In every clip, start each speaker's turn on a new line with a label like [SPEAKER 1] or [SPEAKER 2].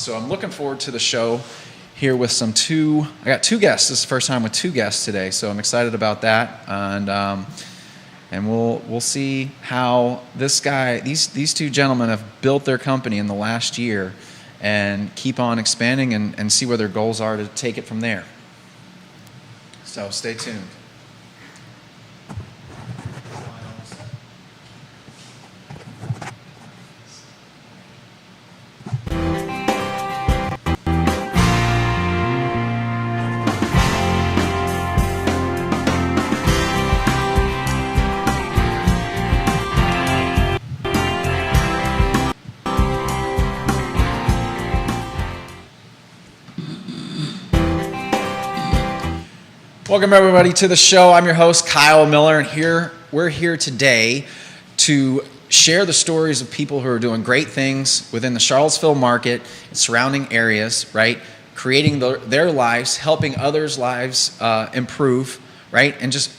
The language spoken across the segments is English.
[SPEAKER 1] So I'm looking forward to the show here with I got two guests. This is the first time with two guests today, so I'm excited about that. And we'll see how these two gentlemen have built their company in the last year and keep on expanding and see where their goals are to take it from there. So stay tuned. Welcome everybody to the show. I'm your host, Kyle Miller, and we're here today to share the stories of people who are doing great things within the Charlottesville market and surrounding areas, right? Creating their lives, helping others' lives improve, right? And just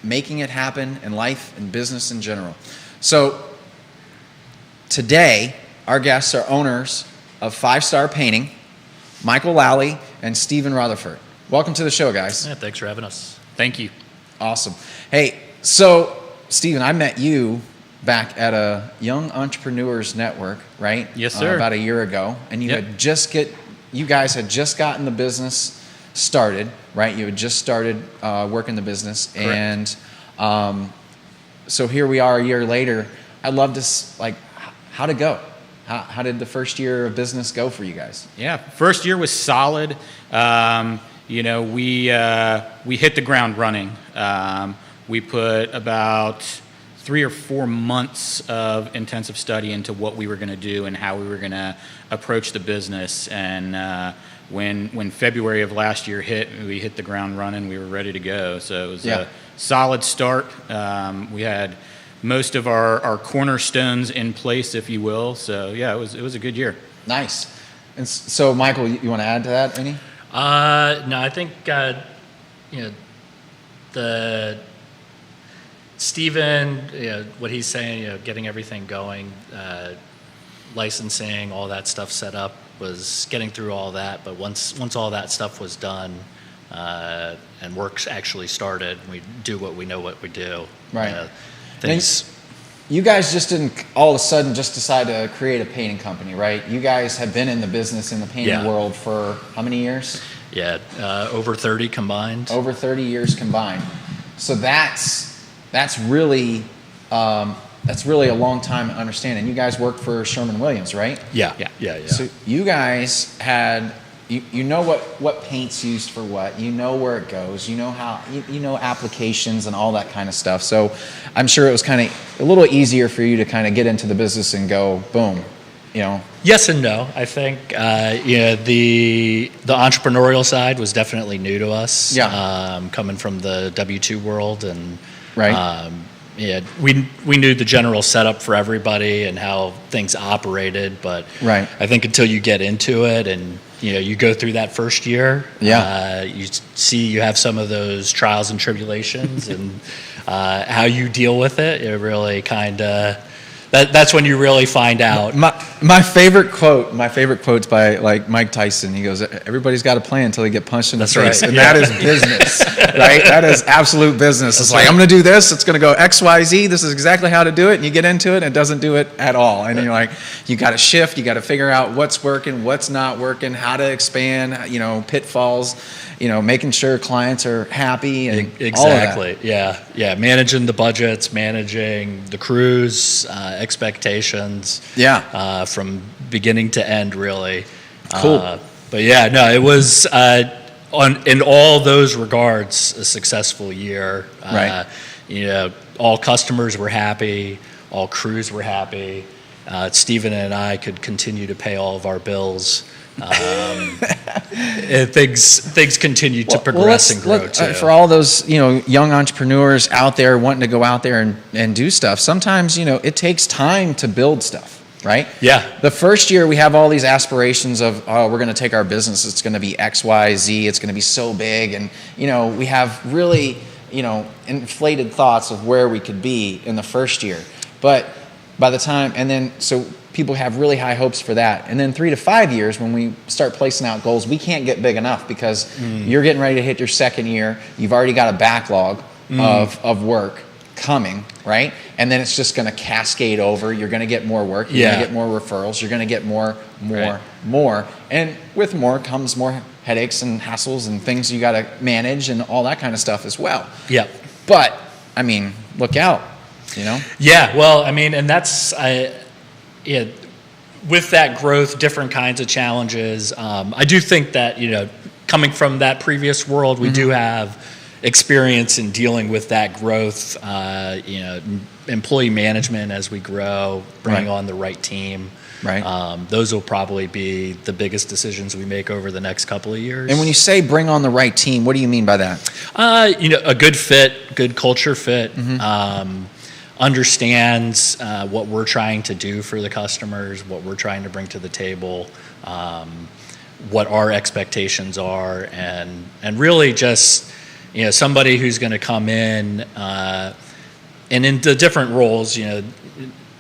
[SPEAKER 1] making it happen in life and business in general. So today, our guests are owners of Five Star Painting, Michael Lally and Stephen Rutherford. Welcome to the show, guys.
[SPEAKER 2] Yeah, thanks for having us. Thank you.
[SPEAKER 1] Awesome. Hey, so Stephen, I met you back at a Young Entrepreneurs Network, right?
[SPEAKER 2] Yes, sir.
[SPEAKER 1] About a year ago, and you guys had just gotten the business started, right? You had just started working the business,
[SPEAKER 2] correct.
[SPEAKER 1] And so here we are a year later. I'd love to how'd it go? How did the first year of business go for you guys?
[SPEAKER 2] Yeah, first year was solid. We hit the ground running. We put about 3 or 4 months of intensive study into what we were going to do and how we were going to approach the business. And when February of last year hit, we hit the ground running. We were ready to go. So it was a solid start. We had most of our cornerstones in place, if you will. So yeah, it was a good year.
[SPEAKER 1] Nice. And so, Michael, you want to add to that any?
[SPEAKER 2] No, I think the Stephen, what he's saying, getting everything going, licensing, all that stuff set up, was getting through all that. But once all that stuff was done and work actually started, we do what we know what we do.
[SPEAKER 1] Right. You guys just didn't all of a sudden just decide to create a painting company, right? You guys have been in the business, in the painting world for how many years?
[SPEAKER 2] Yeah, over 30 combined.
[SPEAKER 1] Over 30 years combined. So that's really a long time to understand. And you guys work for Sherwin-Williams, right?
[SPEAKER 2] Yeah.
[SPEAKER 1] So you guys had. You know what paint's used for what. You know where it goes. You know how. You know applications and all that kind of stuff. So I'm sure it was kind of a little easier for you to kind of get into the business and go boom.
[SPEAKER 2] Yes and no. I think the entrepreneurial side was definitely new to us.
[SPEAKER 1] Yeah.
[SPEAKER 2] Coming from the W-2 world and
[SPEAKER 1] right.
[SPEAKER 2] We knew the general setup for everybody and how things operated, but
[SPEAKER 1] right.
[SPEAKER 2] I think until you get into it and you go through that first year, you have some of those trials and tribulations, and how you deal with it. It really kind of that's when you really find out.
[SPEAKER 1] My favorite quote's by Mike Tyson. He goes, "Everybody's got a plan until they get punched in the face,"
[SPEAKER 2] right.
[SPEAKER 1] And that is business, right? That is absolute business. It's like, I'm going to do this. It's going to go X, Y, Z. This is exactly how to do it. And you get into it, and it doesn't do it at all. And you're like, you got to shift. You got to figure out what's working, what's not working, how to expand. Pitfalls. Making sure clients are happy and
[SPEAKER 2] exactly.
[SPEAKER 1] All of that.
[SPEAKER 2] Yeah. Managing the budgets, managing the crews, expectations.
[SPEAKER 1] Yeah.
[SPEAKER 2] From beginning to end, really.
[SPEAKER 1] Cool.
[SPEAKER 2] But yeah, no, it was in all those regards a successful year.
[SPEAKER 1] Right.
[SPEAKER 2] All customers were happy, all crews were happy. Stephen and I could continue to pay all of our bills. Things continue to progress and grow too.
[SPEAKER 1] For all those young entrepreneurs out there wanting to go out there and do stuff, sometimes it takes time to build stuff, right?
[SPEAKER 2] Yeah.
[SPEAKER 1] The first year we have all these aspirations of we're going to take our business, it's going to be X, Y, Z, it's going to be so big, and we have really inflated thoughts of where we could be in the first year, but by the time people have really high hopes for that. And then 3 to 5 years, when we start placing out goals, we can't get big enough because you're getting ready to hit your second year. You've already got a backlog of work coming, right? And then it's just going to cascade over. You're going to get more work. You're going to get more referrals. You're going to get more. And with more comes more headaches and hassles and things you got to manage and all that kind of stuff as well.
[SPEAKER 3] Yeah.
[SPEAKER 1] But, I mean, look out, you know?
[SPEAKER 3] Yeah, well, I mean, and that's, with that growth, different kinds of challenges. I do think that, you know, coming from that previous world, we do have experience in dealing with that growth, you know, employee management as we grow, bringing on the right team.
[SPEAKER 1] Right.
[SPEAKER 3] Those will probably be the biggest decisions we make over the next couple of years.
[SPEAKER 1] And when you say bring on the right team, what do you mean by that?
[SPEAKER 3] You know, a good fit, good culture fit, understands what we're trying to do for the customers, what we're trying to bring to the table, what our expectations are, and really just, you know, somebody who's going to come in and in the different roles, you know,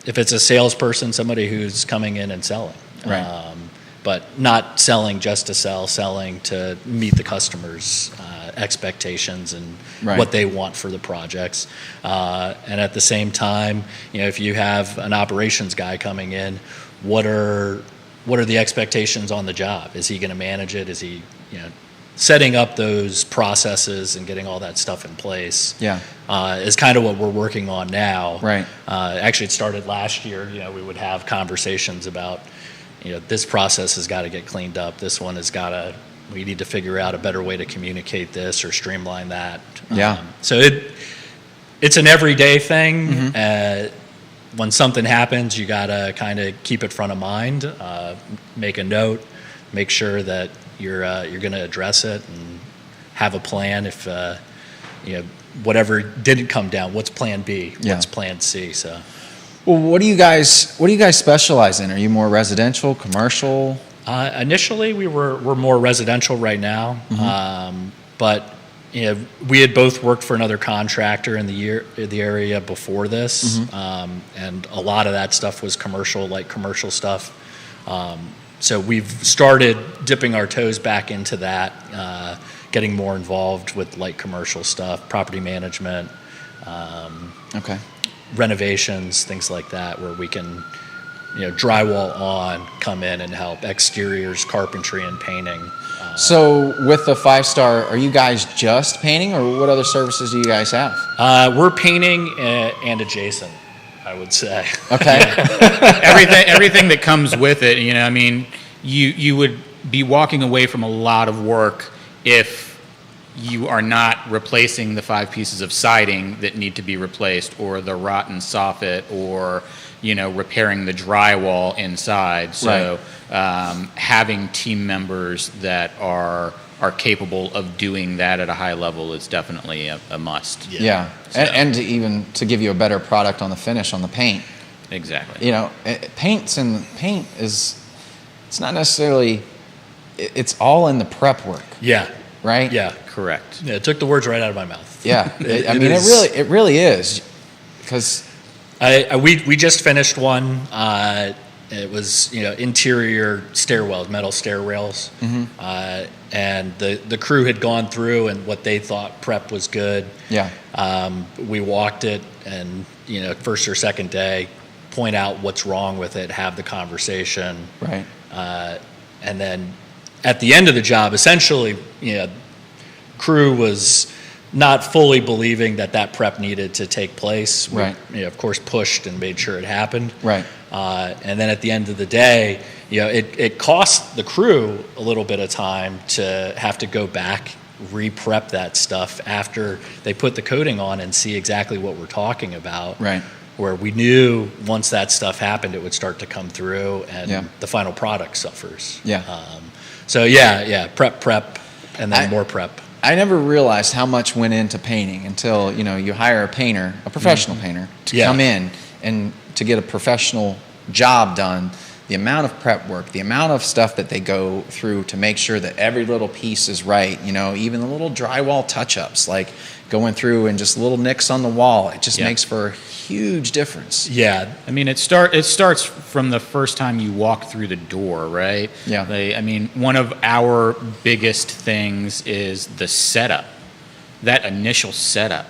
[SPEAKER 3] if it's a salesperson, somebody who's coming in and selling.
[SPEAKER 1] Right.
[SPEAKER 3] But not selling just to sell, selling to meet the customer's expectations and what they want for the projects. And at the same time, you know, if you have an operations guy coming in, what are the expectations on the job? Is he going to manage it? Is he, you know, setting up those processes and getting all that stuff in place? Is kind of what we're working on now.
[SPEAKER 1] Right.
[SPEAKER 3] Actually, it started last year. You know, we would have conversations about, you know, this process has got to get cleaned up. This one has got to, we need to figure out a better way to communicate this or streamline that. So it's an everyday thing. When something happens, you got to kind of keep it front of mind, make a note, make sure that you're going to address it and have a plan if, you know, whatever didn't come down, what's plan B? What's plan C? So.
[SPEAKER 1] Well, what do you guys specialize in? Are you more residential, commercial?
[SPEAKER 3] Initially, we're more residential right now, but you know, we had both worked for another contractor in the area before this, and a lot of that stuff was commercial, like commercial stuff. So we've started dipping our toes back into that, getting more involved with light commercial stuff, property management. Renovations, things like that, where we can, you know, drywall on, come in and help, exteriors, carpentry and painting.
[SPEAKER 1] So with the 5-star, are you guys just painting, or what other services do you guys have?
[SPEAKER 3] We're painting and adjacent, I would say.
[SPEAKER 1] Okay.
[SPEAKER 2] everything that comes with it, you know, I mean, you would be walking away from a lot of work if you are not replacing the 5 pieces of siding that need to be replaced, or the rotten soffit, or, you know, repairing the drywall inside. So having team members that are capable of doing that at a high level is definitely a must.
[SPEAKER 1] Yeah. So. And to give you a better product on the finish, on the paint.
[SPEAKER 2] Exactly.
[SPEAKER 1] You know, paint is, it's not necessarily, it's all in the prep work.
[SPEAKER 3] Yeah.
[SPEAKER 1] Right?
[SPEAKER 3] Yeah.
[SPEAKER 2] Correct.
[SPEAKER 3] Yeah, it took the words right out of my mouth.
[SPEAKER 1] Yeah. It really is. Because
[SPEAKER 3] we just finished one. It was, you know, interior stairwells, metal stair rails, and the crew had gone through and what they thought prep was good.
[SPEAKER 1] Yeah.
[SPEAKER 3] We walked it, and, you know, first or second day, point out what's wrong with it, have the conversation.
[SPEAKER 1] Right.
[SPEAKER 3] And then at the end of the job, essentially, you know, crew was not fully believing that prep needed to take place. We, you know, of course, pushed and made sure it happened.
[SPEAKER 1] Right.
[SPEAKER 3] And then at the end of the day, you know, it cost the crew a little bit of time to have to go back, re-prep that stuff after they put the coating on and see exactly what we're talking about.
[SPEAKER 1] Right.
[SPEAKER 3] Where we knew once that stuff happened, it would start to come through, and the final product suffers.
[SPEAKER 1] Yeah.
[SPEAKER 3] Prep, and then more prep.
[SPEAKER 1] I never realized how much went into painting until, you know, you hire a painter, a professional painter, to come in and to get a professional job done. the amount of prep work, the amount of stuff that they go through to make sure that every little piece is right, even the little drywall touch-ups, like going through and just little nicks on the wall, it just makes for a huge difference.
[SPEAKER 3] Yeah.
[SPEAKER 2] I mean, it starts from the first time you walk through the door, right?
[SPEAKER 1] Yeah.
[SPEAKER 2] I mean, one of our biggest things is the setup, that initial setup.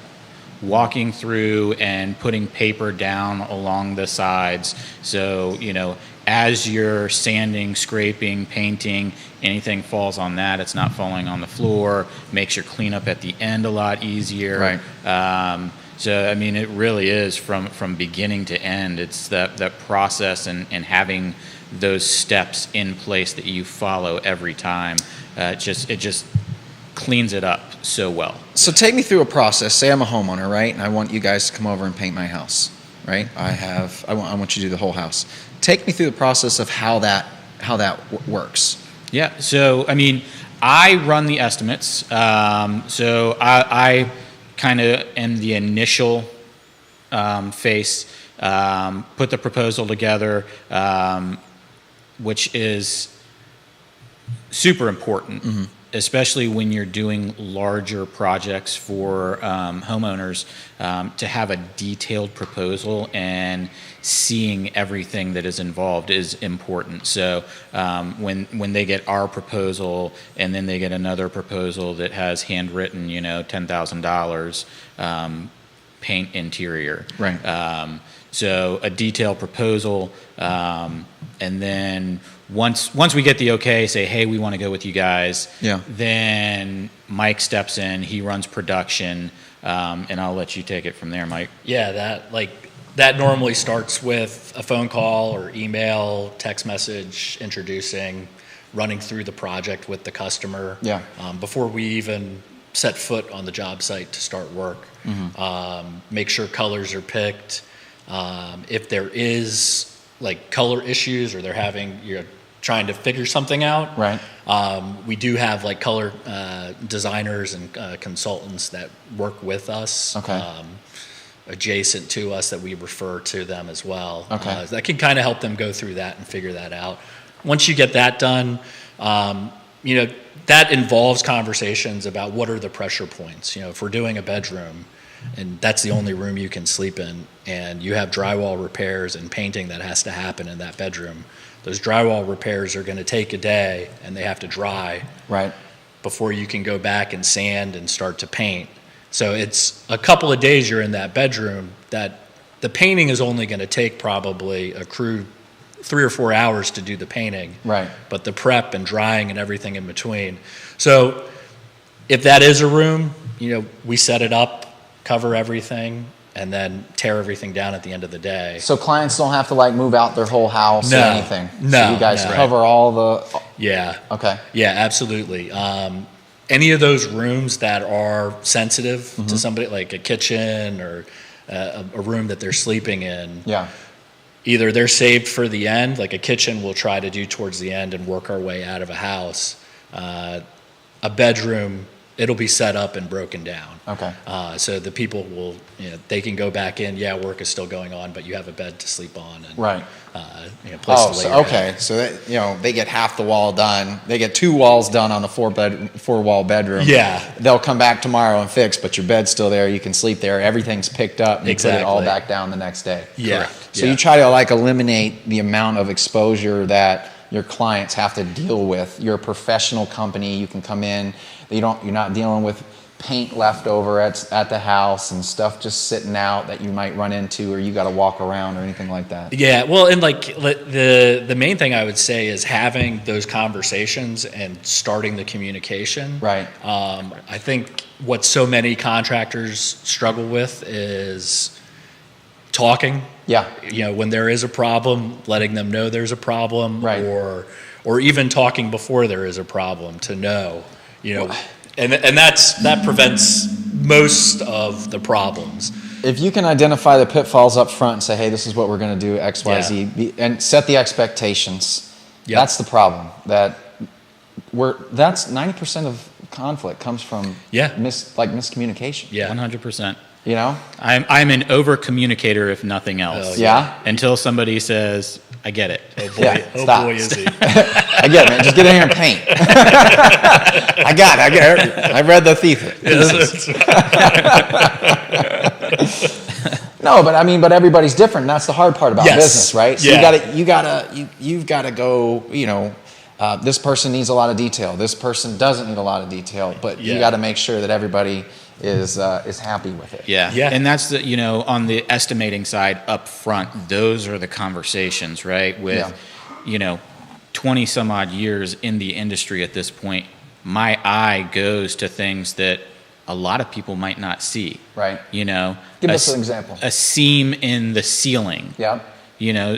[SPEAKER 2] Walking through and putting paper down along the sides. So, as you're sanding, scraping, painting, anything falls on that, it's not falling on the floor, makes your cleanup at the end a lot easier.
[SPEAKER 1] Right.
[SPEAKER 2] So, I mean, it really is from beginning to end. It's that process and having those steps in place that you follow every time. It just cleans it up so well.
[SPEAKER 1] So take me through a process. Say I'm a homeowner, right? And I want you guys to come over and paint my house, right? I want you to do the whole house. Take me through the process of how that works.
[SPEAKER 2] Yeah. So, I mean, I run the estimates. So I kind of am the initial face, put the proposal together, which is super important, especially when you're doing larger projects for homeowners, to have a detailed proposal and seeing everything that is involved is important. So when they get our proposal and then they get another proposal that has handwritten, $10,000 paint interior.
[SPEAKER 1] Right.
[SPEAKER 2] So a detailed proposal, and then once we get the okay, say, hey, we want to go with you guys.
[SPEAKER 1] Yeah.
[SPEAKER 2] Then Mike steps in, he runs production, and I'll let you take it from there, Mike.
[SPEAKER 3] Yeah, that normally starts with a phone call or email, text message, introducing, running through the project with the customer.
[SPEAKER 1] Yeah.
[SPEAKER 3] Before we even set foot on the job site to start work. Make sure colors are picked. If there is like color issues or you're trying to figure something out,
[SPEAKER 1] Right.
[SPEAKER 3] we do have like color designers and consultants that work with us.
[SPEAKER 1] Okay.
[SPEAKER 3] Adjacent to us that we refer to them as well.
[SPEAKER 1] Okay.
[SPEAKER 3] That can kind of help them go through that and figure that out. Once you get that done, that involves conversations about what are the pressure points. If we're doing a bedroom and that's the only room you can sleep in and you have drywall repairs and painting that has to happen in that bedroom, those drywall repairs are going to take a day and they have to dry
[SPEAKER 1] Right.
[SPEAKER 3] before you can go back and sand and start to paint. So it's a couple of days you're in that bedroom that the painting is only going to take probably a crude 3 or 4 hours to do the painting.
[SPEAKER 1] Right.
[SPEAKER 3] But the prep and drying and everything in between. So if that is a room, we set it up, cover everything, and then tear everything down at the end of the day.
[SPEAKER 1] So clients don't have to move out their whole house or
[SPEAKER 3] No.
[SPEAKER 1] anything.
[SPEAKER 3] No,
[SPEAKER 1] So you guys
[SPEAKER 3] no.
[SPEAKER 1] cover all the.
[SPEAKER 3] Yeah.
[SPEAKER 1] Okay.
[SPEAKER 3] Yeah, absolutely. Any of those rooms that are sensitive to somebody, like a kitchen or a room that they're sleeping in,
[SPEAKER 1] Yeah.
[SPEAKER 3] either they're saved for the end, like a kitchen we'll try to do towards the end and work our way out of a house. A bedroom, it'll be set up and broken down.
[SPEAKER 1] Okay.
[SPEAKER 3] So the people will, they can go back in, work is still going on, but you have a bed to sleep on and
[SPEAKER 1] Right.
[SPEAKER 3] place
[SPEAKER 1] Oh,
[SPEAKER 3] to lay
[SPEAKER 1] so
[SPEAKER 3] your
[SPEAKER 1] okay.
[SPEAKER 3] head.
[SPEAKER 1] So that, they get half the wall done. They get 2 walls done on a 4-wall bedroom.
[SPEAKER 3] Yeah.
[SPEAKER 1] They'll come back tomorrow and fix, but your bed's still there. You can sleep there. Everything's picked up. And you put it all
[SPEAKER 3] Exactly.
[SPEAKER 1] back down the next day.
[SPEAKER 3] Yeah.
[SPEAKER 2] Correct.
[SPEAKER 1] So
[SPEAKER 3] Yeah.
[SPEAKER 1] you try to eliminate the amount of exposure that your clients have to deal with. You're a professional company. You can come in. You're not dealing with paint left over at the house and stuff just sitting out that you might run into or you got to walk around or anything like that.
[SPEAKER 3] Yeah, well, and the main thing I would say is having those conversations and starting the communication.
[SPEAKER 1] Right.
[SPEAKER 3] I think what so many contractors struggle with is talking.
[SPEAKER 1] Yeah.
[SPEAKER 3] When there is a problem, letting them know there's a problem,
[SPEAKER 1] Right.
[SPEAKER 3] or even talking before there is a problem to know. And that prevents most of the problems.
[SPEAKER 1] If you can identify the pitfalls up front and say, hey, this is what we're going to do, X, Y, Z, and set the expectations,
[SPEAKER 3] Yep.
[SPEAKER 1] that's the problem. That's 90% of conflict comes from
[SPEAKER 3] Yeah.
[SPEAKER 1] miscommunication.
[SPEAKER 3] Yeah.
[SPEAKER 2] 100%.
[SPEAKER 1] You know?
[SPEAKER 2] I'm an over communicator if nothing else.
[SPEAKER 3] Oh,
[SPEAKER 1] Yeah.
[SPEAKER 2] Until somebody says, I get it.
[SPEAKER 3] Oh boy,
[SPEAKER 1] Yeah,
[SPEAKER 3] oh
[SPEAKER 1] stop.
[SPEAKER 3] boy, is he.
[SPEAKER 1] I get it, man. Just get in here and paint. I got it. I get it. I read the thief. No, but I mean, but everybody's different. And that's the hard part about
[SPEAKER 3] Yes.
[SPEAKER 1] business, right? So
[SPEAKER 3] Yeah.
[SPEAKER 1] you've got to go. You know, this person needs a lot of detail. This person doesn't need a lot of detail. But you
[SPEAKER 3] Yeah.
[SPEAKER 1] got to make sure that everybody is happy with it.
[SPEAKER 2] Yeah.
[SPEAKER 3] Yeah.
[SPEAKER 2] And that's the, on the estimating side up front, those are the conversations, right? With, 20 some odd years in the industry at this point, my eye goes to things that a lot of people might not see.
[SPEAKER 1] Right.
[SPEAKER 2] Give
[SPEAKER 1] us an example.
[SPEAKER 2] A seam in the ceiling.
[SPEAKER 1] Yeah.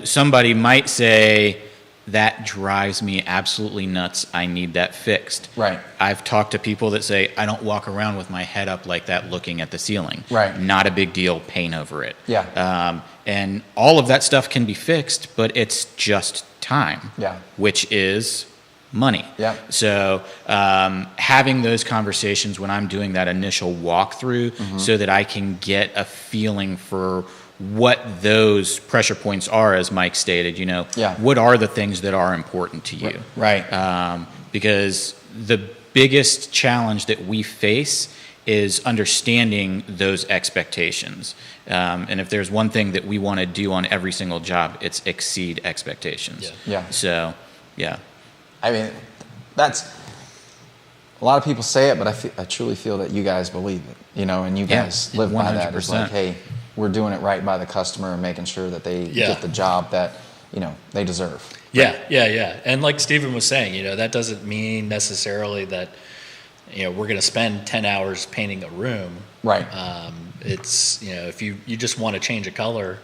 [SPEAKER 2] Somebody might say, that drives me absolutely nuts. I need that fixed.
[SPEAKER 1] Right.
[SPEAKER 2] I've talked to people that say, I don't walk around with my head up like that looking at the ceiling.
[SPEAKER 1] Right.
[SPEAKER 2] Not a big deal, paint over it.
[SPEAKER 1] Yeah.
[SPEAKER 2] And all of that stuff can be fixed, but it's just time.
[SPEAKER 1] Yeah.
[SPEAKER 2] Which is money.
[SPEAKER 1] Yeah.
[SPEAKER 2] So having those conversations when I'm doing that initial walkthrough so that I can get a feeling for what those pressure points are, as Mike stated,
[SPEAKER 1] Yeah.
[SPEAKER 2] what are the things that are important to you?
[SPEAKER 1] Right.
[SPEAKER 2] Because the biggest challenge that we face is understanding those expectations. And if there's one thing that we want to do on every single job, it's exceed expectations.
[SPEAKER 1] Yeah.
[SPEAKER 2] So, yeah.
[SPEAKER 1] I mean, that's a lot of people say it, but I truly feel that you guys believe it, and you
[SPEAKER 2] Yeah,
[SPEAKER 1] guys live by that. It's like,
[SPEAKER 2] 100%.
[SPEAKER 1] hey, we're doing it right by the customer and making sure that they
[SPEAKER 3] Yeah.
[SPEAKER 1] get the job that, they deserve.
[SPEAKER 3] Yeah. And like Stephen was saying, that doesn't mean necessarily that, we're going to spend 10 hours painting a room.
[SPEAKER 1] Right.
[SPEAKER 3] It's, if you just want to change a color,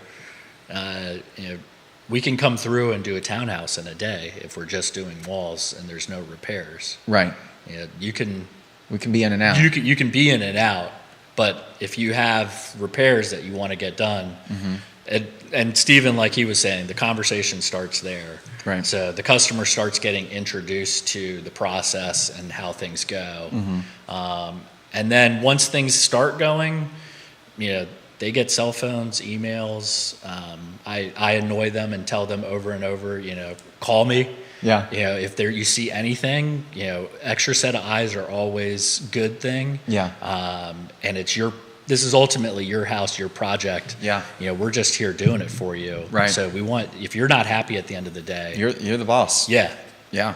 [SPEAKER 3] we can come through and do a townhouse in a day if we're just doing walls and there's no repairs.
[SPEAKER 1] Right.
[SPEAKER 3] You can
[SPEAKER 1] We can be in and out.
[SPEAKER 3] you can be in and out, but if you have repairs that you want to get done, and Stephen, like he was saying, the conversation starts there.
[SPEAKER 1] Right.
[SPEAKER 3] So the customer starts getting introduced to the process and how things go. And then once things start going, they get cell phones, emails. I annoy them and tell them over and over, call me.
[SPEAKER 1] Yeah.
[SPEAKER 3] If you see anything, extra set of eyes are always good thing.
[SPEAKER 1] Yeah.
[SPEAKER 3] And this is ultimately your house, your project.
[SPEAKER 1] Yeah.
[SPEAKER 3] We're just here doing it for you.
[SPEAKER 1] Right.
[SPEAKER 3] So if you're not happy at the end of the day.
[SPEAKER 1] You're the boss.
[SPEAKER 3] Yeah.
[SPEAKER 1] Yeah.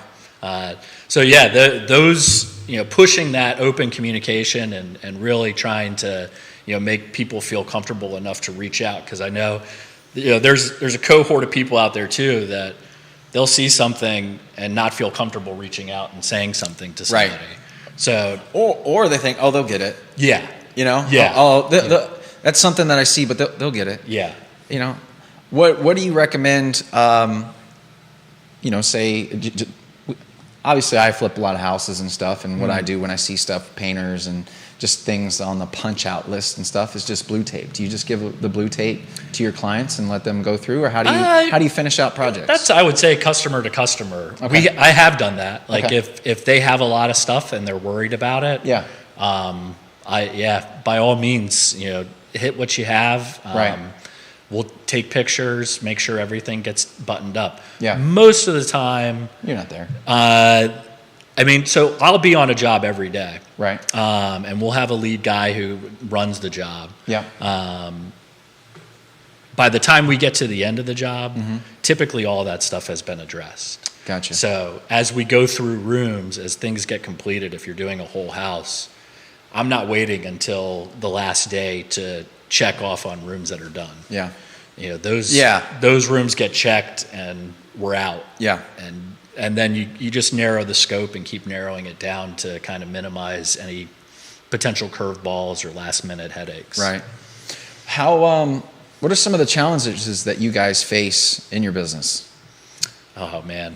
[SPEAKER 3] Those, pushing that open communication and really trying to, make people feel comfortable enough to reach out. Because I know, there's a cohort of people out there too that they'll see something and not feel comfortable reaching out and saying something to somebody.
[SPEAKER 1] Right.
[SPEAKER 3] So,
[SPEAKER 1] Or they think, oh, they'll get it.
[SPEAKER 3] yeah.
[SPEAKER 1] Yeah. That's something that I see, but they'll get it.
[SPEAKER 3] Yeah.
[SPEAKER 1] What do you recommend? Say, obviously I flip a lot of houses and stuff, and what I do when I see stuff, painters and just things on the punch out list and stuff, is just blue tape. Do you just give the blue tape to your clients and let them go through, or how do you finish out projects?
[SPEAKER 3] That's, I would say, customer to customer.
[SPEAKER 1] Okay.
[SPEAKER 3] I have done that. Like
[SPEAKER 1] Okay.
[SPEAKER 3] if they have a lot of stuff and they're worried about it.
[SPEAKER 1] Yeah.
[SPEAKER 3] By all means, hit what you have.
[SPEAKER 1] Right.
[SPEAKER 3] We'll take pictures, make sure everything gets buttoned up.
[SPEAKER 1] Yeah.
[SPEAKER 3] Most of the time,
[SPEAKER 1] You're not there.
[SPEAKER 3] so I'll be on a job every day.
[SPEAKER 1] Right.
[SPEAKER 3] And we'll have a lead guy who runs the job.
[SPEAKER 1] Yeah.
[SPEAKER 3] By the time we get to the end of the job, typically all that stuff has been addressed.
[SPEAKER 1] Gotcha.
[SPEAKER 3] So as we go through rooms, as things get completed, if you're doing a whole house, I'm not waiting until the last day to check off on rooms that are done.
[SPEAKER 1] Yeah.
[SPEAKER 3] Those rooms get checked and we're out.
[SPEAKER 1] Yeah.
[SPEAKER 3] And then you just narrow the scope and keep narrowing it down to kind of minimize any potential curveballs or last minute headaches.
[SPEAKER 1] Right. What are some of the challenges that you guys face in your business?
[SPEAKER 3] Oh man.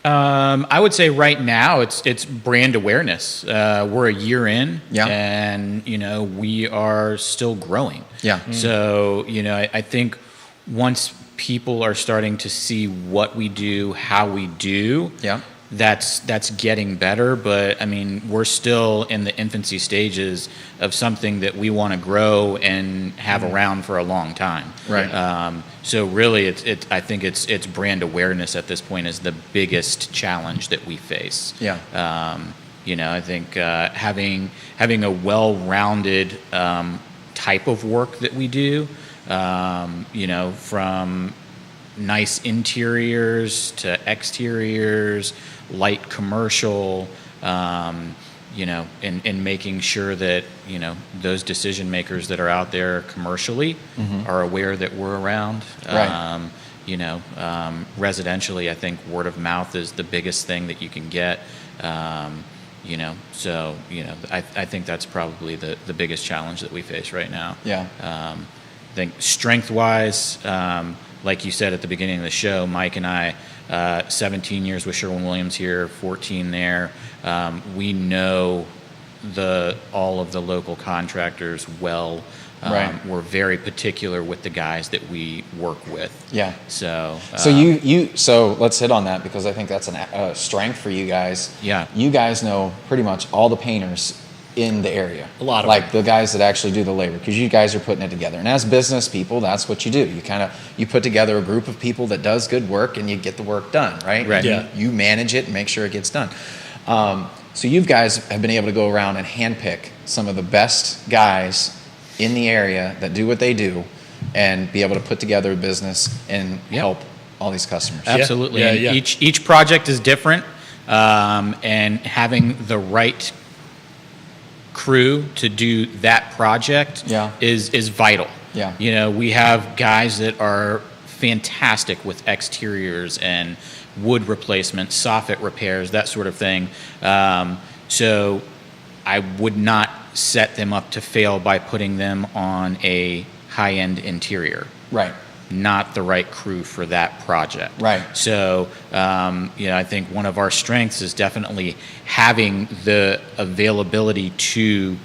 [SPEAKER 2] I would say right now it's brand awareness. We're a year in,
[SPEAKER 1] Yeah.
[SPEAKER 2] and we are still growing.
[SPEAKER 1] Yeah.
[SPEAKER 2] So I think once people are starting to see what we do, how we do,
[SPEAKER 1] Yeah.
[SPEAKER 2] that's getting better, but I mean, we're still in the infancy stages of something that we want to grow and have around for a long time.
[SPEAKER 1] Right.
[SPEAKER 2] So really, I think it's brand awareness at this point is the biggest challenge that we face.
[SPEAKER 1] Yeah.
[SPEAKER 2] I think having a well-rounded type of work that we do, from nice interiors to exteriors, light commercial, and making sure that, those decision makers that are out there commercially are aware that we're around.
[SPEAKER 1] Right.
[SPEAKER 2] Residentially, I think word of mouth is the biggest thing that you can get. I think that's probably the biggest challenge that we face right now.
[SPEAKER 1] Yeah.
[SPEAKER 2] I think strength-wise, like you said at the beginning of the show, Mike and I, 17 years with Sherwin-Williams here, 14 there. We know all of the local contractors well.
[SPEAKER 1] Right.
[SPEAKER 2] We're very particular with the guys that we work with.
[SPEAKER 1] Yeah.
[SPEAKER 2] So
[SPEAKER 1] So let's hit on that, because I think that's a strength for you guys.
[SPEAKER 2] Yeah.
[SPEAKER 1] You guys know pretty much all the painters in the area.
[SPEAKER 3] A lot of
[SPEAKER 1] like the guys that actually do the labor, because you guys are putting it together. And as business people, that's what you do. You put together a group of people that does good work, and you get the work done, right?
[SPEAKER 2] Right.
[SPEAKER 3] Yeah.
[SPEAKER 1] You manage it and make sure it gets done. So you guys have been able to go around and handpick some of the best guys in the area that do what they do, and be able to put together a business and help all these customers.
[SPEAKER 2] Absolutely.
[SPEAKER 3] Yeah,
[SPEAKER 2] And
[SPEAKER 3] yeah.
[SPEAKER 2] Each project is different, and having the right crew to do that project is vital.
[SPEAKER 1] Yeah.
[SPEAKER 2] We have guys that are fantastic with exteriors and wood replacement, soffit repairs, that sort of thing. So I would not set them up to fail by putting them on a high-end interior.
[SPEAKER 1] Right.
[SPEAKER 2] Not the right crew for that project.
[SPEAKER 1] Right.
[SPEAKER 2] So, I think one of our strengths is definitely having the availability to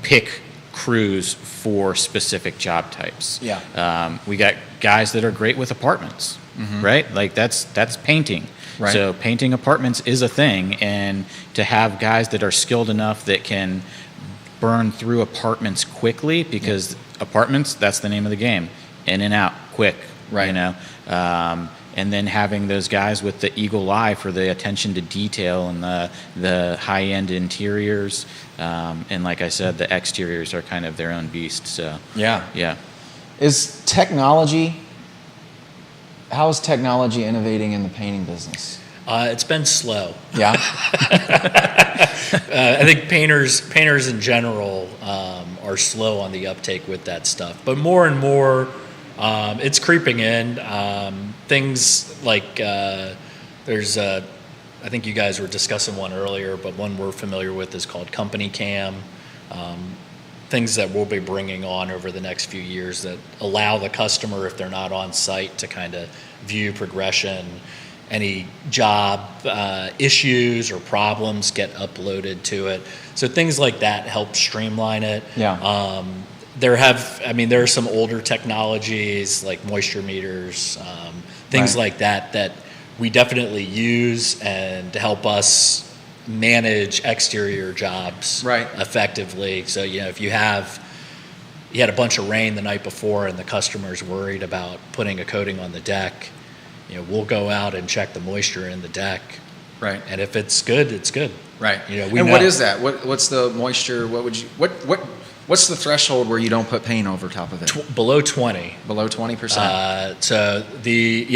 [SPEAKER 2] pick crews for specific job types.
[SPEAKER 1] Yeah.
[SPEAKER 2] We got guys that are great with apartments, right? Like that's painting.
[SPEAKER 1] Right.
[SPEAKER 2] So painting apartments is a thing, and to have guys that are skilled enough that can burn through apartments quickly, because apartments, that's the name of the game. In and out, quick.
[SPEAKER 1] Right.
[SPEAKER 2] And then having those guys with the eagle eye for the attention to detail and the high-end interiors. And like I said, the exteriors are kind of their own beast. So
[SPEAKER 1] Yeah.
[SPEAKER 2] yeah.
[SPEAKER 1] How is technology innovating in the painting business?
[SPEAKER 3] It's been slow.
[SPEAKER 1] Yeah.
[SPEAKER 3] I think painters in general are slow on the uptake with that stuff. But more and more, it's creeping in. Things like there's I think you guys were discussing one earlier, but one we're familiar with is called Company Cam. Things that we'll be bringing on over the next few years that allow the customer, if they're not on site, to kind of view progression. Any job issues or problems get uploaded to it. So things like that help streamline it.
[SPEAKER 1] Yeah.
[SPEAKER 3] There are some older technologies like moisture meters, things
[SPEAKER 1] Right.
[SPEAKER 3] like that we definitely use and to help us manage exterior jobs
[SPEAKER 1] Right.
[SPEAKER 3] effectively. So, if you had a bunch of rain the night before and the customer's worried about putting a coating on the deck, we'll go out and check the moisture in the deck.
[SPEAKER 1] Right.
[SPEAKER 3] And if it's good, it's good.
[SPEAKER 1] Right.
[SPEAKER 3] We
[SPEAKER 1] and
[SPEAKER 3] know.
[SPEAKER 1] what is that? What's the moisture? What's the threshold where you don't put paint over top of it?
[SPEAKER 3] Below 20.
[SPEAKER 1] Below 20%.
[SPEAKER 3] So the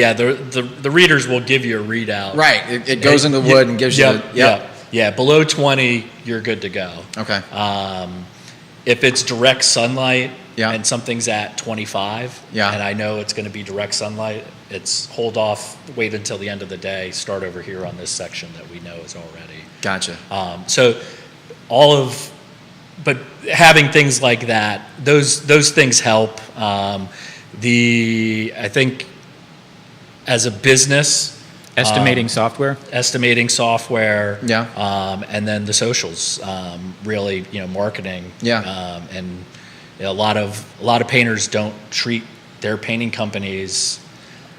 [SPEAKER 3] readers will give you a readout.
[SPEAKER 1] Right. It goes into wood and gives you.
[SPEAKER 3] Yeah. Below 20, you're good to go.
[SPEAKER 1] Okay.
[SPEAKER 3] If it's direct sunlight
[SPEAKER 1] Yeah.
[SPEAKER 3] and something's at 25,
[SPEAKER 1] Yeah.
[SPEAKER 3] and I know it's going to be direct sunlight, it's hold off, wait until the end of the day, start over here on this section that we know is already.
[SPEAKER 1] Gotcha.
[SPEAKER 3] But having things like that, those things help. I think as a business,
[SPEAKER 2] Estimating software.
[SPEAKER 1] Yeah.
[SPEAKER 3] And then the socials, really, marketing.
[SPEAKER 1] Yeah.
[SPEAKER 3] And a lot of painters don't treat their painting companies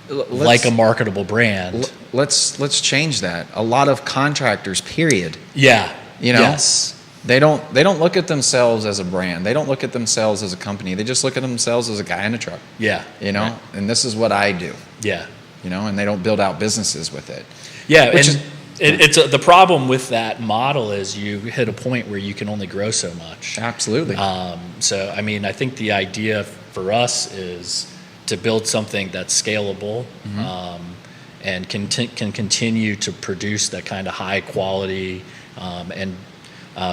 [SPEAKER 3] like a marketable brand.
[SPEAKER 1] let's change that. A lot of contractors, period,
[SPEAKER 3] Yeah.
[SPEAKER 1] you know,
[SPEAKER 3] Yes.
[SPEAKER 1] they don't look at themselves as a brand. They don't look at themselves as a company. They just look at themselves as a guy in a truck,
[SPEAKER 3] Yeah.
[SPEAKER 1] you know. And this is what I do,
[SPEAKER 3] Yeah.
[SPEAKER 1] you know. And they don't build out businesses with it.
[SPEAKER 3] Yeah.
[SPEAKER 1] Which
[SPEAKER 3] And it's the problem with that model is you hit a point where you can only grow so much.
[SPEAKER 1] Absolutely.
[SPEAKER 3] So, I mean, I think the idea for us is to build something that's scalable and can continue to produce that kind of high quality and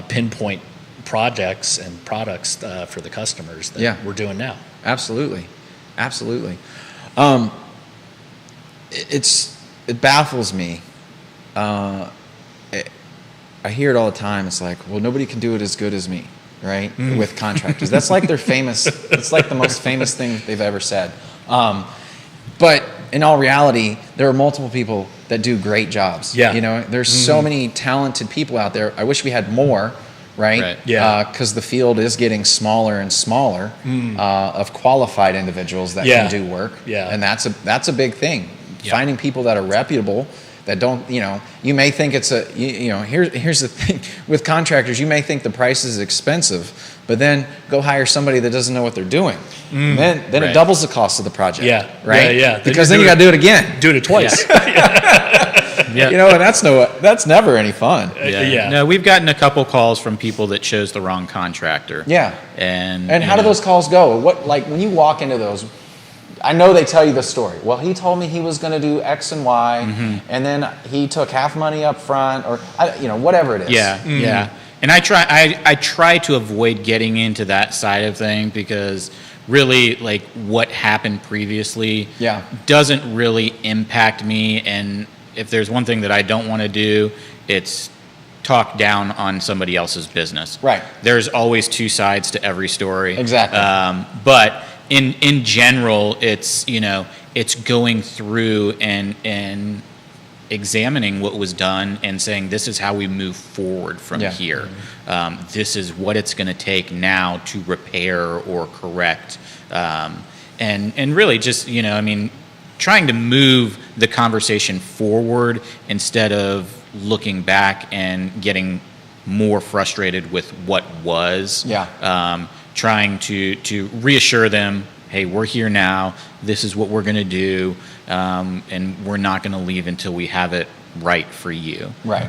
[SPEAKER 3] pinpoint projects and products for the customers that we're doing now.
[SPEAKER 1] Absolutely. Absolutely. It baffles me. I hear it all the time. It's like, well, nobody can do it as good as me, right? With contractors. That's like their famous, it's like the most famous thing they've ever said. But in all reality, there are multiple people that do great jobs.
[SPEAKER 3] Yeah.
[SPEAKER 1] You know, there's so many talented people out there. I wish we had more, right?
[SPEAKER 2] Right.
[SPEAKER 3] Yeah.
[SPEAKER 1] Because the field is getting smaller and smaller of qualified individuals that
[SPEAKER 3] Yeah.
[SPEAKER 1] can do work.
[SPEAKER 3] Yeah.
[SPEAKER 1] And that's a big thing.
[SPEAKER 3] Yeah.
[SPEAKER 1] Finding people that are reputable, that don't, you know, you may think it's here's the thing with contractors, you may think the price is expensive, but then go hire somebody that doesn't know what they're doing. Then it
[SPEAKER 2] Right.
[SPEAKER 1] doubles the cost of the project.
[SPEAKER 3] Yeah.
[SPEAKER 1] Right?
[SPEAKER 3] Yeah, yeah.
[SPEAKER 1] Because
[SPEAKER 3] Then
[SPEAKER 1] then
[SPEAKER 3] you
[SPEAKER 1] you
[SPEAKER 3] do
[SPEAKER 1] got to do it again.
[SPEAKER 3] Doing it twice.
[SPEAKER 2] Yeah.
[SPEAKER 1] You know, and that's never any fun.
[SPEAKER 3] Yeah.
[SPEAKER 2] No, we've gotten a couple calls from people that chose the wrong contractor.
[SPEAKER 1] Yeah.
[SPEAKER 2] And
[SPEAKER 1] And
[SPEAKER 2] you
[SPEAKER 1] how do
[SPEAKER 2] know,
[SPEAKER 1] those calls go? What, like, when you walk into those, I know they tell you the story. Well, he told me he was going to do X and Y, and then he took half money up front, or whatever it is.
[SPEAKER 2] Yeah, yeah. And I try to avoid getting into that side of thing because really, like, what happened previously
[SPEAKER 1] Yeah.
[SPEAKER 2] doesn't really impact me. And if there's one thing that I don't want to do, it's talk down on somebody else's business.
[SPEAKER 1] Right.
[SPEAKER 2] There's always two sides to every story.
[SPEAKER 1] Exactly.
[SPEAKER 2] But in general, it's going through and examining what was done and saying this is how we move forward from
[SPEAKER 1] Yeah.
[SPEAKER 2] here. This is what it's going to take now to repair or correct, and really just trying to move the conversation forward instead of looking back and getting more frustrated with what was.
[SPEAKER 1] Yeah.
[SPEAKER 2] Trying to reassure them, hey, we're here now. This is what we're going to do, and we're not going to leave until we have it right for you.
[SPEAKER 1] Right.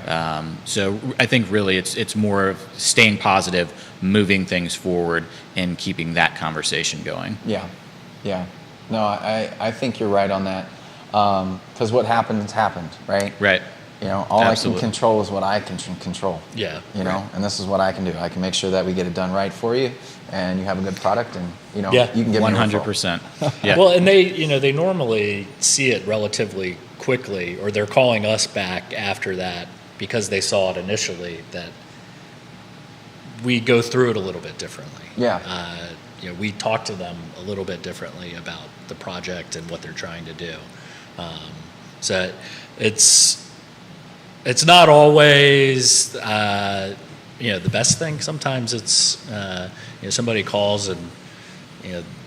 [SPEAKER 2] So I think really it's more of staying positive, moving things forward, and keeping that conversation going.
[SPEAKER 1] Yeah. Yeah. No, I think you're right on that. Because what happened, right?
[SPEAKER 2] Right.
[SPEAKER 1] You know, all
[SPEAKER 2] Absolutely.
[SPEAKER 1] I can control is what I can control.
[SPEAKER 3] Yeah.
[SPEAKER 1] You know, and this is what I can do. I can make sure that we get it done right for you, and you have a good product, and
[SPEAKER 3] Yeah.
[SPEAKER 1] you can give me a referral.
[SPEAKER 2] 100%. Yeah.
[SPEAKER 3] Well, and they normally see it relatively quickly, or they're calling us back after that because they saw it initially, that we go through it a little bit differently.
[SPEAKER 1] Yeah.
[SPEAKER 3] We talk to them a little bit differently about the project and what they're trying to do. So it's not always the best thing. Sometimes it's somebody calls and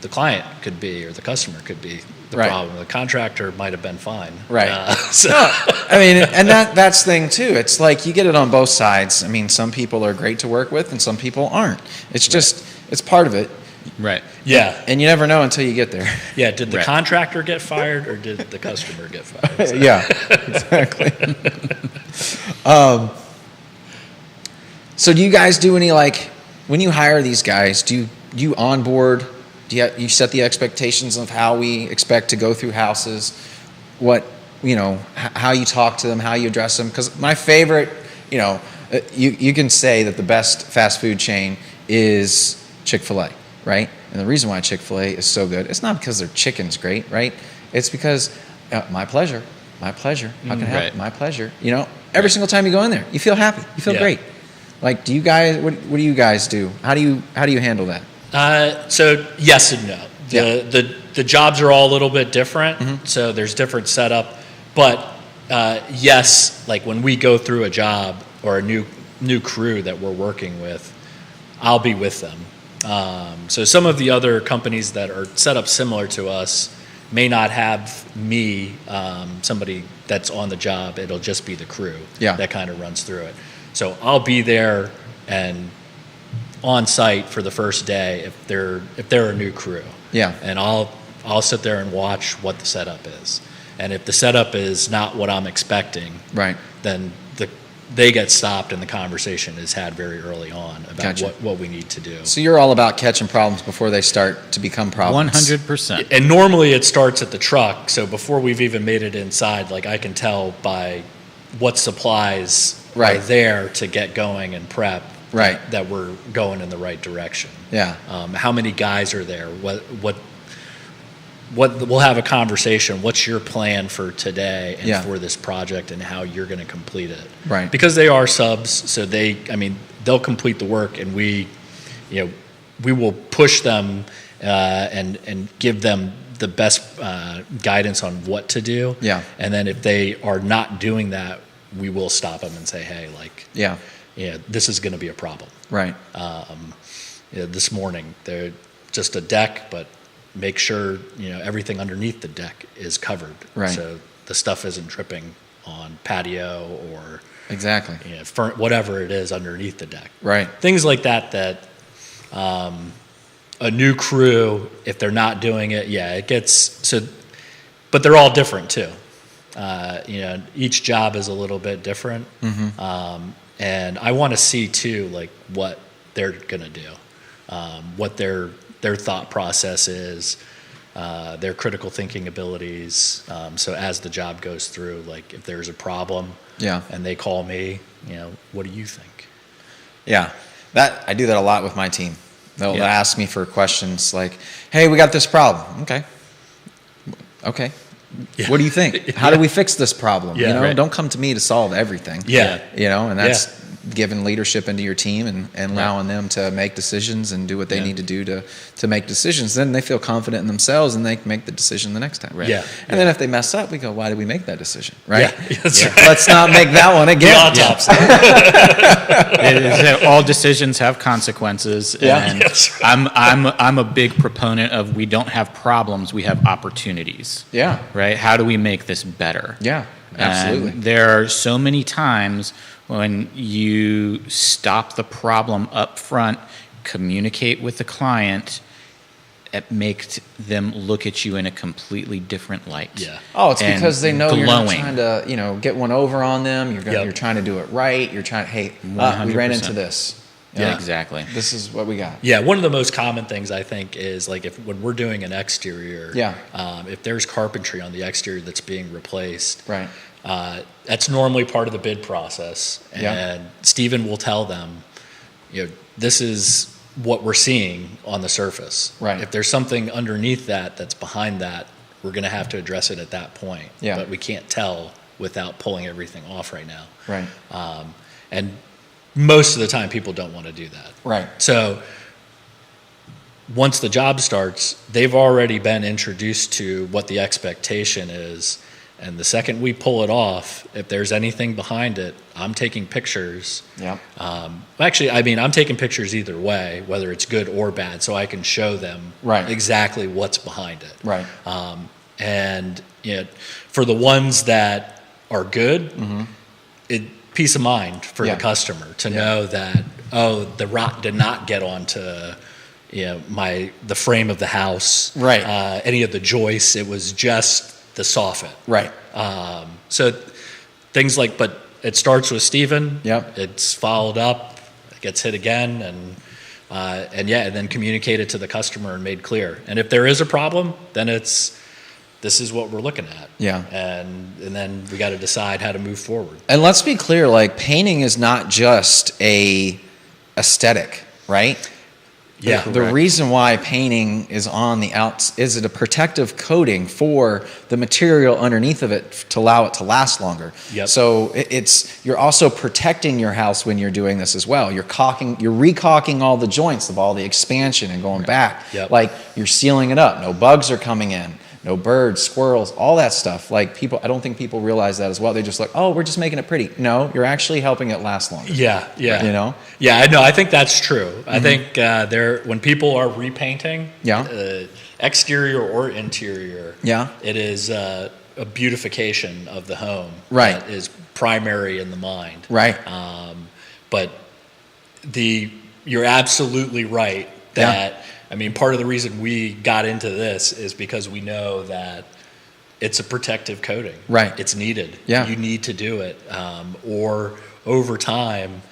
[SPEAKER 3] the client could be, or the customer could be the
[SPEAKER 1] Right.
[SPEAKER 3] problem. The contractor might have been fine.
[SPEAKER 1] Right.
[SPEAKER 3] So
[SPEAKER 1] I mean, and that's the thing too. It's like you get it on both sides. I mean, some people are great to work with, and some people aren't. It's just it's part of it,
[SPEAKER 2] Right.
[SPEAKER 3] yeah,
[SPEAKER 1] and you never know until you get there.
[SPEAKER 3] yeah. Did the
[SPEAKER 2] Right.
[SPEAKER 3] contractor get fired, or did the customer get fired? So-
[SPEAKER 1] Yeah, exactly. So do you guys do any, like, when you hire these guys, do you onboard, you set the expectations of how we expect to go through houses, what, how you talk to them, how you address them? Because my favorite, you can say that the best fast food chain is Chick-fil-A, right? And the reason why Chick-fil-A is so good, it's not because their chicken's great, right? It's because, my pleasure, how can I help?
[SPEAKER 2] Right.
[SPEAKER 1] My pleasure. Every single time you go in there, you feel happy, you feel
[SPEAKER 3] Yeah.
[SPEAKER 1] great. Like, do you guys, what do you guys do? How do you handle that?
[SPEAKER 3] So yes and no.
[SPEAKER 1] Yeah.
[SPEAKER 3] The jobs are all a little bit different, so there's different setup. But yes, like when we go through a job or a new crew that we're working with, I'll be with them. So some of the other companies that are set up similar to us, may not have me, somebody that's on the job. It'll just be the crew
[SPEAKER 1] Yeah.
[SPEAKER 3] that kind of runs through it. So I'll be there and on site for the first day if they're a new crew.
[SPEAKER 1] Yeah.
[SPEAKER 3] And I'll sit there and watch what the setup is. And if the setup is not what I'm expecting,
[SPEAKER 1] Right.
[SPEAKER 3] then they get stopped and the conversation is had very early on about
[SPEAKER 1] Gotcha.
[SPEAKER 3] what we need to do.
[SPEAKER 1] So you're all about catching problems before they start to become problems.
[SPEAKER 2] 100%.
[SPEAKER 3] And normally it starts at the truck, so before we've even made it inside, like I can tell by what supplies
[SPEAKER 1] Right.
[SPEAKER 3] are there to get going and prep
[SPEAKER 1] Right.
[SPEAKER 3] that we're going in the right direction.
[SPEAKER 1] Yeah.
[SPEAKER 3] How many guys are there? What we'll have a conversation. What's your plan for today and
[SPEAKER 1] Yeah.
[SPEAKER 3] for this project and how you're going to complete it?
[SPEAKER 1] Right.
[SPEAKER 3] Because they are subs, so they'll complete the work, and we will push them and give them the best guidance on what to do.
[SPEAKER 1] Yeah.
[SPEAKER 3] And then if they are not doing that, we will stop them and say, hey,
[SPEAKER 1] Yeah.
[SPEAKER 3] this is going to be a problem.
[SPEAKER 1] Right.
[SPEAKER 3] This morning, they're just a deck, but make sure everything underneath the deck is covered,
[SPEAKER 1] Right.
[SPEAKER 3] so the stuff isn't dripping on patio or
[SPEAKER 1] Exactly.
[SPEAKER 3] whatever it is underneath the deck.
[SPEAKER 1] Right.
[SPEAKER 3] Things like that a new crew, if they're not doing it, it gets so. But they're all different too. Each job is a little bit different, and I want to see too, like what they're gonna do, what their thought process is, their critical thinking abilities. So as the job goes through, like if there's a problem,
[SPEAKER 1] Yeah.
[SPEAKER 3] and they call me, what do you think?
[SPEAKER 1] Yeah, I do that a lot with my team. They'll
[SPEAKER 3] Yeah.
[SPEAKER 1] ask me for questions like, "Hey, we got this problem." Okay.
[SPEAKER 3] Yeah.
[SPEAKER 1] What do you think? How do we fix this problem?
[SPEAKER 3] Yeah, right.
[SPEAKER 1] Don't come to me to solve everything.
[SPEAKER 3] Yeah.
[SPEAKER 1] And that's giving leadership into your team and allowing them to make decisions and do what they
[SPEAKER 3] Yeah.
[SPEAKER 1] need to do to make decisions. Then they feel confident in themselves and they can make the decision the next time. Right.
[SPEAKER 3] Yeah.
[SPEAKER 1] And then if they mess up, we go, "Why did we make that decision?" Right.
[SPEAKER 3] Yeah. That's right.
[SPEAKER 1] Let's not make that one
[SPEAKER 3] The
[SPEAKER 1] again.
[SPEAKER 3] autopsy.
[SPEAKER 2] All decisions have consequences,
[SPEAKER 1] Yeah.
[SPEAKER 2] and
[SPEAKER 3] Yes.
[SPEAKER 2] I'm a big proponent of we don't have problems, we have opportunities.
[SPEAKER 1] Yeah.
[SPEAKER 2] Right? How do we make this better?
[SPEAKER 1] Yeah. Absolutely.
[SPEAKER 2] And there are so many times when you stop the problem up front, communicate with the client, it makes them look at you in a completely different light.
[SPEAKER 3] Yeah.
[SPEAKER 1] Oh, it's
[SPEAKER 2] And
[SPEAKER 1] because they know you're not
[SPEAKER 2] glowing.
[SPEAKER 1] trying to, get one over on them.
[SPEAKER 3] Yep.
[SPEAKER 1] You're trying to do it right. You're trying. Hey, we ran
[SPEAKER 2] 100%.
[SPEAKER 1] into this.
[SPEAKER 2] Yeah, exactly.
[SPEAKER 1] This is what we got.
[SPEAKER 3] Yeah, one of the most common things I think is like when we're doing an exterior,
[SPEAKER 1] Yeah.
[SPEAKER 3] If there's carpentry on the exterior that's being replaced,
[SPEAKER 1] Right.
[SPEAKER 3] That's normally part of the bid process, and
[SPEAKER 1] Yeah.
[SPEAKER 3] Stephen will tell them, this is what we're seeing on the surface.
[SPEAKER 1] Right.
[SPEAKER 3] If there's something underneath that's behind that, we're going to have to address it at that point.
[SPEAKER 1] Yeah.
[SPEAKER 3] But we can't tell without pulling everything off right now.
[SPEAKER 1] Right.
[SPEAKER 3] And most of the time, people don't want to do that.
[SPEAKER 1] Right.
[SPEAKER 3] So once the job starts, they've already been introduced to what the expectation is. And the second we pull it off, if there's anything behind it, I'm taking pictures.
[SPEAKER 1] Yeah.
[SPEAKER 3] Actually, I'm taking pictures either way, whether it's good or bad, so I can show them
[SPEAKER 1] Right.
[SPEAKER 3] exactly what's behind it.
[SPEAKER 1] Right.
[SPEAKER 3] And for the ones that are good, it peace of mind for
[SPEAKER 1] Yeah.
[SPEAKER 3] the customer to know that the rock did not get onto the frame of the house,
[SPEAKER 1] Right.
[SPEAKER 3] Any of the joists. It was just the soffit.
[SPEAKER 1] Right.
[SPEAKER 3] So things like, but it starts with Stephen.
[SPEAKER 1] Yep.
[SPEAKER 3] It's followed up, it gets hit again, and then communicated to the customer and made clear. And if there is a problem, then this is what we're looking at.
[SPEAKER 1] Yeah.
[SPEAKER 3] And then we got to decide how to move forward.
[SPEAKER 1] And let's be clear, like painting is not just a aesthetic, right?
[SPEAKER 3] Yeah.
[SPEAKER 1] The reason why painting is on the outs is it a protective coating for the material underneath of it to allow it to last longer.
[SPEAKER 3] Yep.
[SPEAKER 1] So you're also protecting your house when you're doing this as well. You're recaulking all the joints of all the expansion and going back.
[SPEAKER 3] Yep.
[SPEAKER 1] Like you're sealing it up. No bugs are coming in. No birds, squirrels, all that stuff. Like I don't think people realize that as well. They're just like, oh, we're just making it pretty. No, you're actually helping it last longer.
[SPEAKER 3] Yeah.
[SPEAKER 1] You know?
[SPEAKER 3] I think that's true. I think when people are repainting,
[SPEAKER 1] Yeah.
[SPEAKER 3] exterior or interior.
[SPEAKER 1] Yeah.
[SPEAKER 3] It is a beautification of the home.
[SPEAKER 1] Right.
[SPEAKER 3] That is primary in the mind.
[SPEAKER 1] Right.
[SPEAKER 3] But you're absolutely right that, I mean, part of the reason we got into this is because we know that it's a protective coating.
[SPEAKER 1] Right.
[SPEAKER 3] It's needed.
[SPEAKER 1] Yeah.
[SPEAKER 3] You need to do it. Or over time,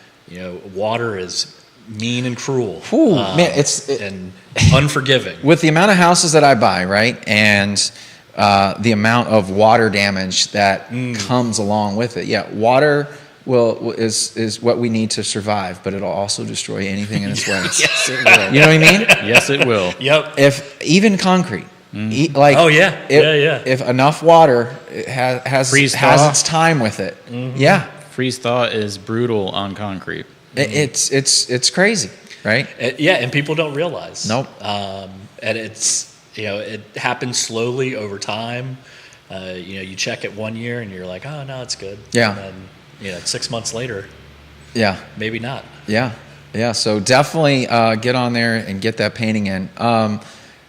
[SPEAKER 3] water is mean and cruel.
[SPEAKER 1] Ooh, man,
[SPEAKER 3] and unforgiving.
[SPEAKER 1] with the amount of houses that I buy, right, and the amount of water damage that comes along with it. Yeah, water is what we need to survive, but it'll also destroy anything in its way.
[SPEAKER 3] Yes, it will.
[SPEAKER 1] You know what I mean?
[SPEAKER 2] Yes, it will.
[SPEAKER 3] Yep.
[SPEAKER 1] If even concrete,
[SPEAKER 3] Oh, yeah. Yeah.
[SPEAKER 1] If enough water has
[SPEAKER 2] Freeze thaw.
[SPEAKER 1] its time with it, yeah,
[SPEAKER 2] Freeze thaw is brutal on concrete.
[SPEAKER 1] it's crazy, right?
[SPEAKER 3] And people don't realize.
[SPEAKER 1] Nope.
[SPEAKER 3] And it's, it happens slowly over time. You check it 1 year and you're like, oh, no, it's good.
[SPEAKER 1] Yeah.
[SPEAKER 3] And then, 6 months later,
[SPEAKER 1] Yeah.
[SPEAKER 3] maybe not.
[SPEAKER 1] Yeah. So definitely get on there and get that painting in.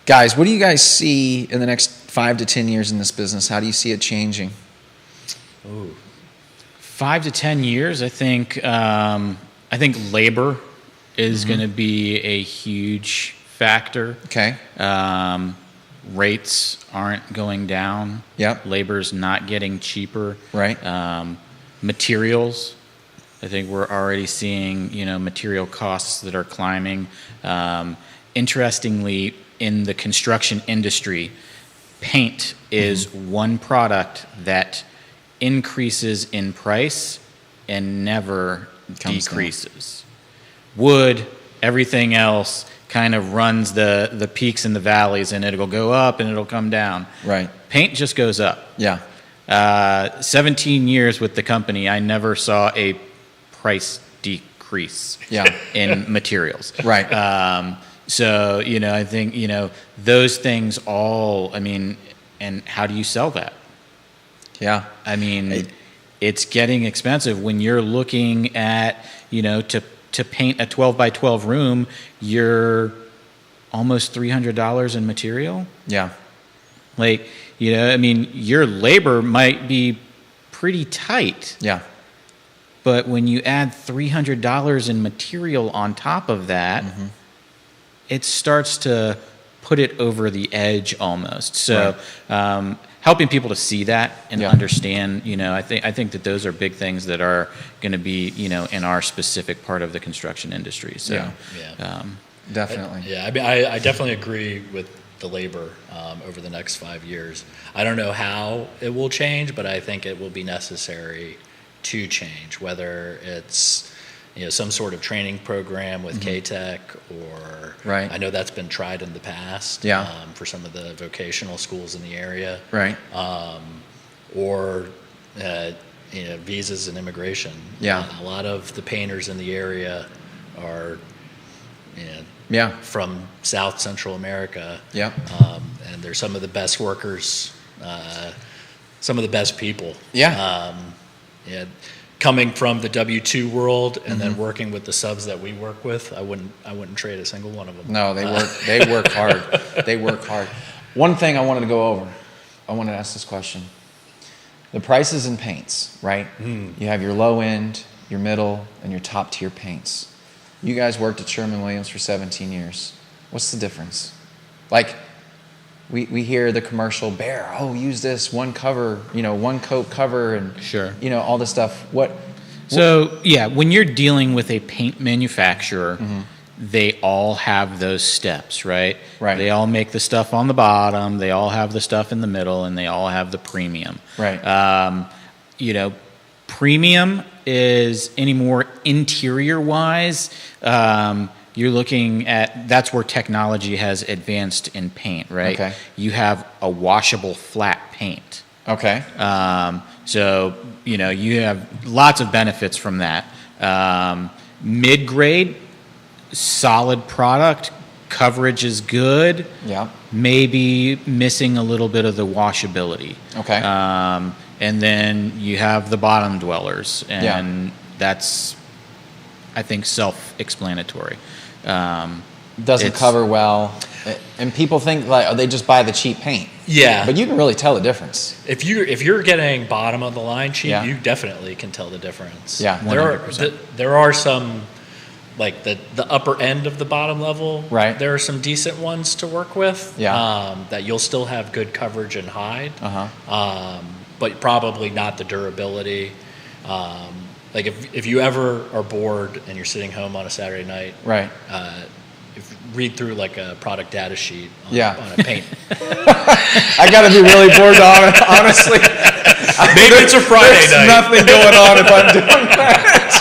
[SPEAKER 1] Guys, what do you guys see in the next 5 to 10 years in this business? How do you see it changing?
[SPEAKER 3] Ooh.
[SPEAKER 2] 5 to 10 years, I think labor is going to be a huge factor.
[SPEAKER 1] Okay.
[SPEAKER 2] Rates aren't going down.
[SPEAKER 1] Yep.
[SPEAKER 2] Labor's not getting cheaper.
[SPEAKER 1] Right.
[SPEAKER 2] Materials, I think we're already seeing, material costs that are climbing. Interestingly, in the construction industry, paint is one product that increases in price and never
[SPEAKER 1] Comes
[SPEAKER 2] decreases. Wood, everything else kind of runs the peaks and the valleys, and it'll go up and it'll come down.
[SPEAKER 1] Right.
[SPEAKER 2] Paint just goes up.
[SPEAKER 1] Yeah.
[SPEAKER 2] 17 years with the company, I never saw a price decrease
[SPEAKER 1] Yeah.
[SPEAKER 2] in materials.
[SPEAKER 1] Right.
[SPEAKER 2] So, I think, those things all, and how do you sell that?
[SPEAKER 1] Yeah.
[SPEAKER 2] It's getting expensive when you're looking at, to paint a 12 by 12 room, you're almost $300 in material.
[SPEAKER 1] Yeah.
[SPEAKER 2] Your labor might be pretty tight,
[SPEAKER 1] Yeah.
[SPEAKER 2] but when you add $300 in material on top of that, it starts to put it over the edge almost. So, helping people to see that and understand, I think that those are big things that are going to be, in our specific part of the construction industry. So,
[SPEAKER 1] Definitely.
[SPEAKER 3] I definitely agree with the labor over the next 5 years. I don't know how it will change, but I think it will be necessary to change, whether it's some sort of training program with K-Tech, or
[SPEAKER 1] Right.
[SPEAKER 3] I know that's been tried in the past for some of the vocational schools in the area,
[SPEAKER 1] Right.
[SPEAKER 3] or visas and immigration.
[SPEAKER 1] Yeah.
[SPEAKER 3] A lot of the painters in the area are from South Central America.
[SPEAKER 1] Yeah.
[SPEAKER 3] And they're some of the best workers, some of the best people.
[SPEAKER 1] Yeah.
[SPEAKER 3] Coming from the W-2 world and then working with the subs that we work with, I wouldn't trade a single one of them.
[SPEAKER 1] No, they work hard. They work hard. One thing I wanted to go over, I wanted to ask this question. The prices in paints, right? You have your low end, your middle, and your top tier paints. You guys worked at Sherwin-Williams for 17 years. What's the difference? Like, we hear the commercial, Behr, use this one cover, one coat cover, and
[SPEAKER 2] Sure.
[SPEAKER 1] All this stuff.
[SPEAKER 2] So, when you're dealing with a paint manufacturer, they all have those steps, right?
[SPEAKER 1] Right.
[SPEAKER 2] They all make the stuff on the bottom, they all have the stuff in the middle, and they all have the premium.
[SPEAKER 1] Right.
[SPEAKER 2] Premium is any more interior-wise, you're looking at, that's where technology has advanced in paint, right?
[SPEAKER 1] Okay.
[SPEAKER 2] You have a washable flat paint.
[SPEAKER 1] Okay.
[SPEAKER 2] So, you have lots of benefits from that. Mid-grade, solid product, coverage is good.
[SPEAKER 1] Yeah.
[SPEAKER 2] Maybe missing a little bit of the washability.
[SPEAKER 1] Okay.
[SPEAKER 2] And then you have the bottom dwellers, and that's, I think, self-explanatory.
[SPEAKER 1] doesn't
[SPEAKER 2] It's-
[SPEAKER 1] cover well, and people think like, oh, they just buy the cheap paint.
[SPEAKER 3] Yeah.
[SPEAKER 1] But you can really tell the difference.
[SPEAKER 3] If you're getting bottom of the line cheap,
[SPEAKER 1] Yeah.
[SPEAKER 3] you definitely can tell the difference.
[SPEAKER 1] Yeah.
[SPEAKER 3] There are some, like the upper end of the bottom level.
[SPEAKER 1] Right.
[SPEAKER 3] There are some decent ones to work with.
[SPEAKER 1] Yeah.
[SPEAKER 3] That you'll still have good coverage and hide.
[SPEAKER 1] Uh-huh.
[SPEAKER 3] But probably not the durability. Like if you ever are bored and you're sitting home on a Saturday night,
[SPEAKER 1] Right.
[SPEAKER 3] if read through like a product data sheet on,
[SPEAKER 1] Yeah.
[SPEAKER 3] on a paint.
[SPEAKER 1] I got to be really bored, honestly.
[SPEAKER 3] Maybe it's a Friday
[SPEAKER 1] There's
[SPEAKER 3] night.
[SPEAKER 1] nothing going on if I'm doing that.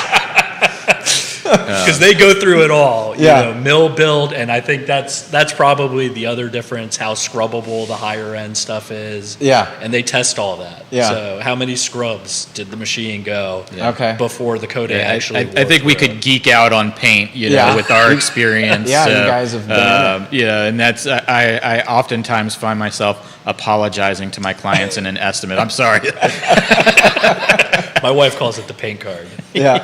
[SPEAKER 3] Because they go through it all,
[SPEAKER 1] Yeah.
[SPEAKER 3] mill build, and I think that's probably the other difference, how scrubbable the higher end stuff is.
[SPEAKER 1] Yeah.
[SPEAKER 3] And they test all that.
[SPEAKER 1] Yeah.
[SPEAKER 3] So how many scrubs did the machine go
[SPEAKER 1] Okay.
[SPEAKER 3] before the coating actually
[SPEAKER 2] I think we
[SPEAKER 3] wore through?
[SPEAKER 2] could geek out on paint,
[SPEAKER 1] Yeah.
[SPEAKER 2] with our experience.
[SPEAKER 1] Yeah, you guys have been in it.
[SPEAKER 2] Yeah, and that's I oftentimes find myself apologizing to my clients in an estimate. I'm sorry.
[SPEAKER 3] My wife calls it the paint card.
[SPEAKER 1] Yeah.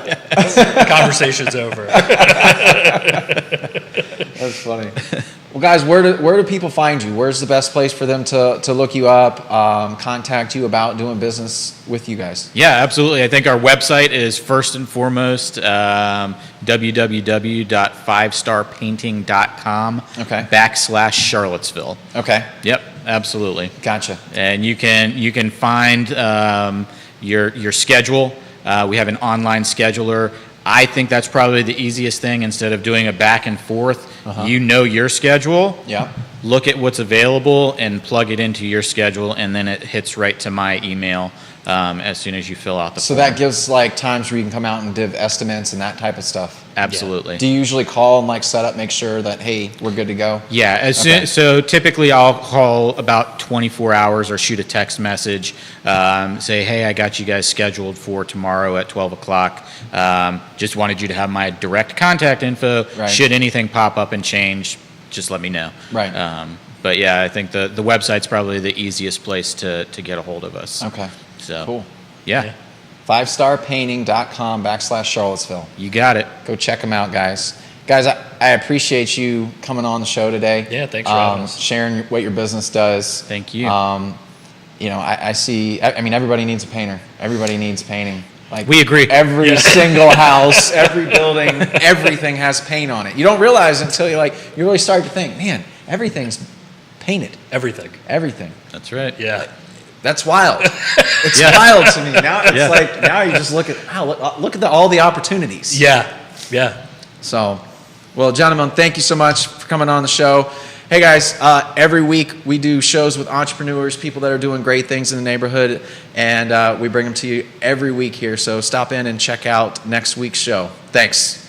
[SPEAKER 3] Conversation's over.
[SPEAKER 1] That's funny. Well, guys, where do people find you? Where's the best place for them to look you up, contact you about doing business with you guys?
[SPEAKER 2] Yeah, absolutely. I think our website is first and foremost www.fivestarpainting.com
[SPEAKER 1] Okay.
[SPEAKER 2] /Charlottesville.
[SPEAKER 1] Okay,
[SPEAKER 2] Yep, absolutely.
[SPEAKER 1] gotcha.
[SPEAKER 2] And you can find your schedule. We have an online scheduler. I think that's probably the easiest thing. Instead of doing a back and forth, you know your schedule.
[SPEAKER 1] Yeah.
[SPEAKER 2] Look at what's available and plug it into your schedule, and then it hits right to my email as soon as you fill out the
[SPEAKER 1] So
[SPEAKER 2] form.
[SPEAKER 1] that gives like times where you can come out and give estimates and that type of stuff.
[SPEAKER 2] Absolutely.
[SPEAKER 1] Do you usually call and like set up, make sure that, hey, we're good to go?
[SPEAKER 2] Yeah,
[SPEAKER 1] Okay.
[SPEAKER 2] so typically I'll call about 24 hours or shoot a text message, say, hey, I got you guys scheduled for tomorrow at 12 o'clock. Just wanted you to have my direct contact info.
[SPEAKER 1] Right.
[SPEAKER 2] Should anything pop up and change, just let me know.
[SPEAKER 1] Right.
[SPEAKER 2] But yeah, I think the website's probably the easiest place to get a hold of us.
[SPEAKER 1] Okay,
[SPEAKER 2] So,
[SPEAKER 1] cool.
[SPEAKER 2] yeah,
[SPEAKER 1] 5starpainting.com /Charlottesville.
[SPEAKER 2] you got it.
[SPEAKER 1] Go check them out, guys. Guys, I appreciate you coming on the show today.
[SPEAKER 3] Yeah, thanks for having us.
[SPEAKER 1] Sharing what your business does.
[SPEAKER 2] Thank you.
[SPEAKER 1] I see, I mean, everybody needs a painter. Everybody needs painting. Like
[SPEAKER 2] We agree.
[SPEAKER 1] Every single house, every building, everything has paint on it. You don't realize until you really start to think, man, everything's painted.
[SPEAKER 3] Everything.
[SPEAKER 1] Everything.
[SPEAKER 2] That's right.
[SPEAKER 3] Yeah.
[SPEAKER 1] That's wild. It's
[SPEAKER 2] Yeah.
[SPEAKER 1] wild to me. Now it's
[SPEAKER 2] Yeah.
[SPEAKER 1] like, now you just look at, wow, look at all the opportunities.
[SPEAKER 3] Yeah. Yeah.
[SPEAKER 1] So, well, gentlemen, thank you so much for coming on the show. Hey guys, every week we do shows with entrepreneurs, people that are doing great things in the neighborhood, and we bring them to you every week here. So stop in and check out next week's show. Thanks.